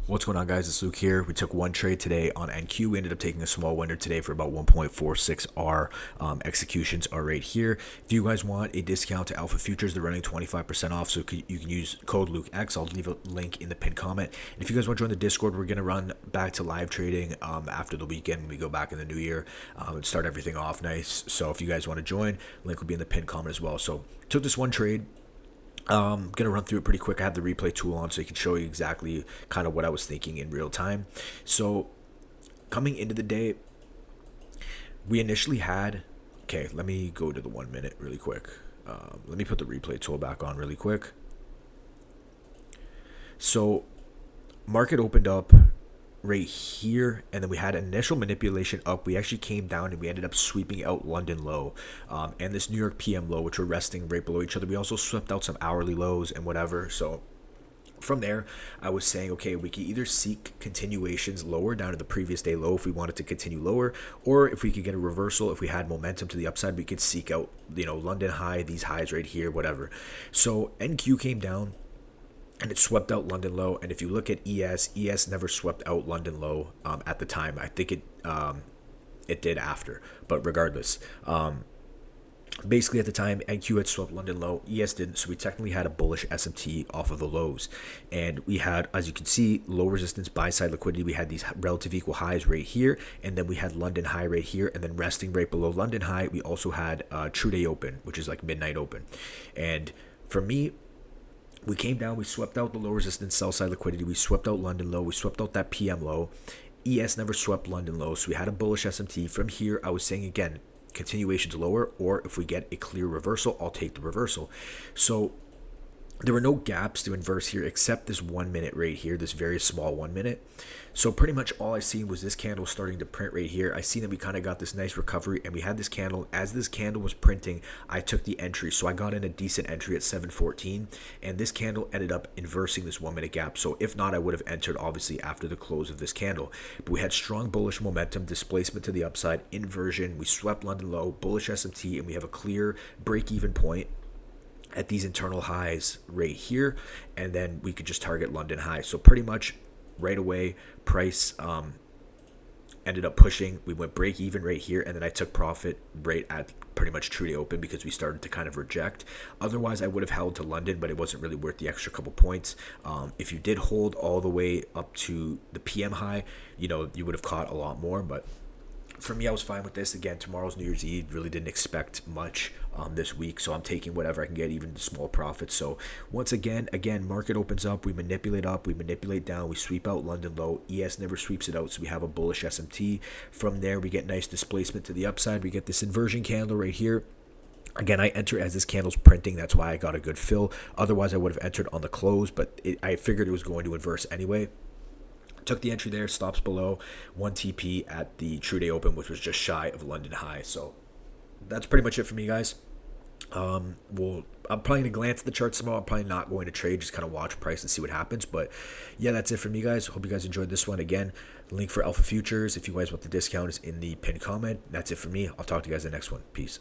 What's going on, guys? It's Luke here. We took one trade today on NQ. We ended up taking a small winner today for about 1.46R. Executions are right here. If you guys want a discount to Alpha Futures, they're running 25% off, so you can use code LukeX. I'll leave a link in the pinned comment. And if you guys want to join the Discord, we're going to run back to live trading after the weekend when we go back in the new year and start everything off nice. So if you guys want to join, link will be in the pinned comment as well. So took this one trade. I'm going to run through it pretty quick. I have the replay tool on so I can show you exactly kind of what I was thinking in real time. So coming into the day, we initially had, okay, let me go to the 1 minute really quick. Let me put the replay tool back on really quick. So market opened up right here, and then we had initial manipulation up. We actually came down and we ended up sweeping out London low and this New York PM low, which were resting right below each other. We also swept out some hourly lows and whatever. So from there, I was saying, okay, we could either seek continuations lower down to the previous day low if we wanted to continue lower, or if we could get a reversal, if we had momentum to the upside, we could seek out, London high, these highs right here, whatever. So NQ came down and it swept out London low. And if you look at ES never swept out London low at the time. I think it did after, but regardless, basically at the time NQ had swept London low, ES didn't, so we technically had a bullish SMT off of the lows. And we had, as you can see, low resistance buy side liquidity. We had these relative equal highs right here, and then we had London high right here, and then resting right below London high we also had true day open, which is like midnight open. And for me, we came down, we swept out the low resistance sell side liquidity, we swept out London low, we swept out that PM low. ES never swept London low, so we had a bullish SMT. From here, I was saying again, continuations lower, or if we get a clear reversal, I'll take the reversal. So there were no gaps to inverse here except this 1 minute right here, this very small 1 minute. So pretty much all I seen was this candle starting to print right here. I seen that we kind of got this nice recovery, and we had this candle. As this candle was printing, I took the entry. So I got in a decent entry at 714, and this candle ended up inversing this 1 minute gap. So if not, I would have entered obviously after the close of this candle. But we had strong bullish momentum, displacement to the upside, inversion. We swept London low, bullish SMT, and we have a clear break-even point at these internal highs right here, and then we could just target London high. So pretty much right away, price ended up pushing. We went break even right here, and then I took profit right at pretty much true day open because we started to kind of reject. Otherwise, I would have held to London, but it wasn't really worth the extra couple points. If you did hold all the way up to the PM high, you would have caught a lot more, but for me, I was fine with this. Again, tomorrow's New Year's Eve. Really didn't expect much this week, so I'm taking whatever I can get, even the small profits. So once again, market opens up, we manipulate up, we manipulate down, we sweep out London low. ES never sweeps it out, so we have a bullish SMT. From there, we get nice displacement to the upside. We get this inversion candle right here. Again, I enter as this candle's printing. That's why I got a good fill. Otherwise, I would have entered on the close, but I figured it was going to inverse anyway. Took the entry there, stops below 1 TP at the true day open, which was just shy of London high. So that's pretty much it for me, guys. I'm probably going to glance at the charts tomorrow. I'm probably not going to trade, just kind of watch price and see what happens. But yeah, that's it for me, guys. Hope you guys enjoyed this one. Again, link for Alpha Futures, if you guys want the discount, is in the pinned comment. That's it for me. I'll talk to you guys in the next one. Peace.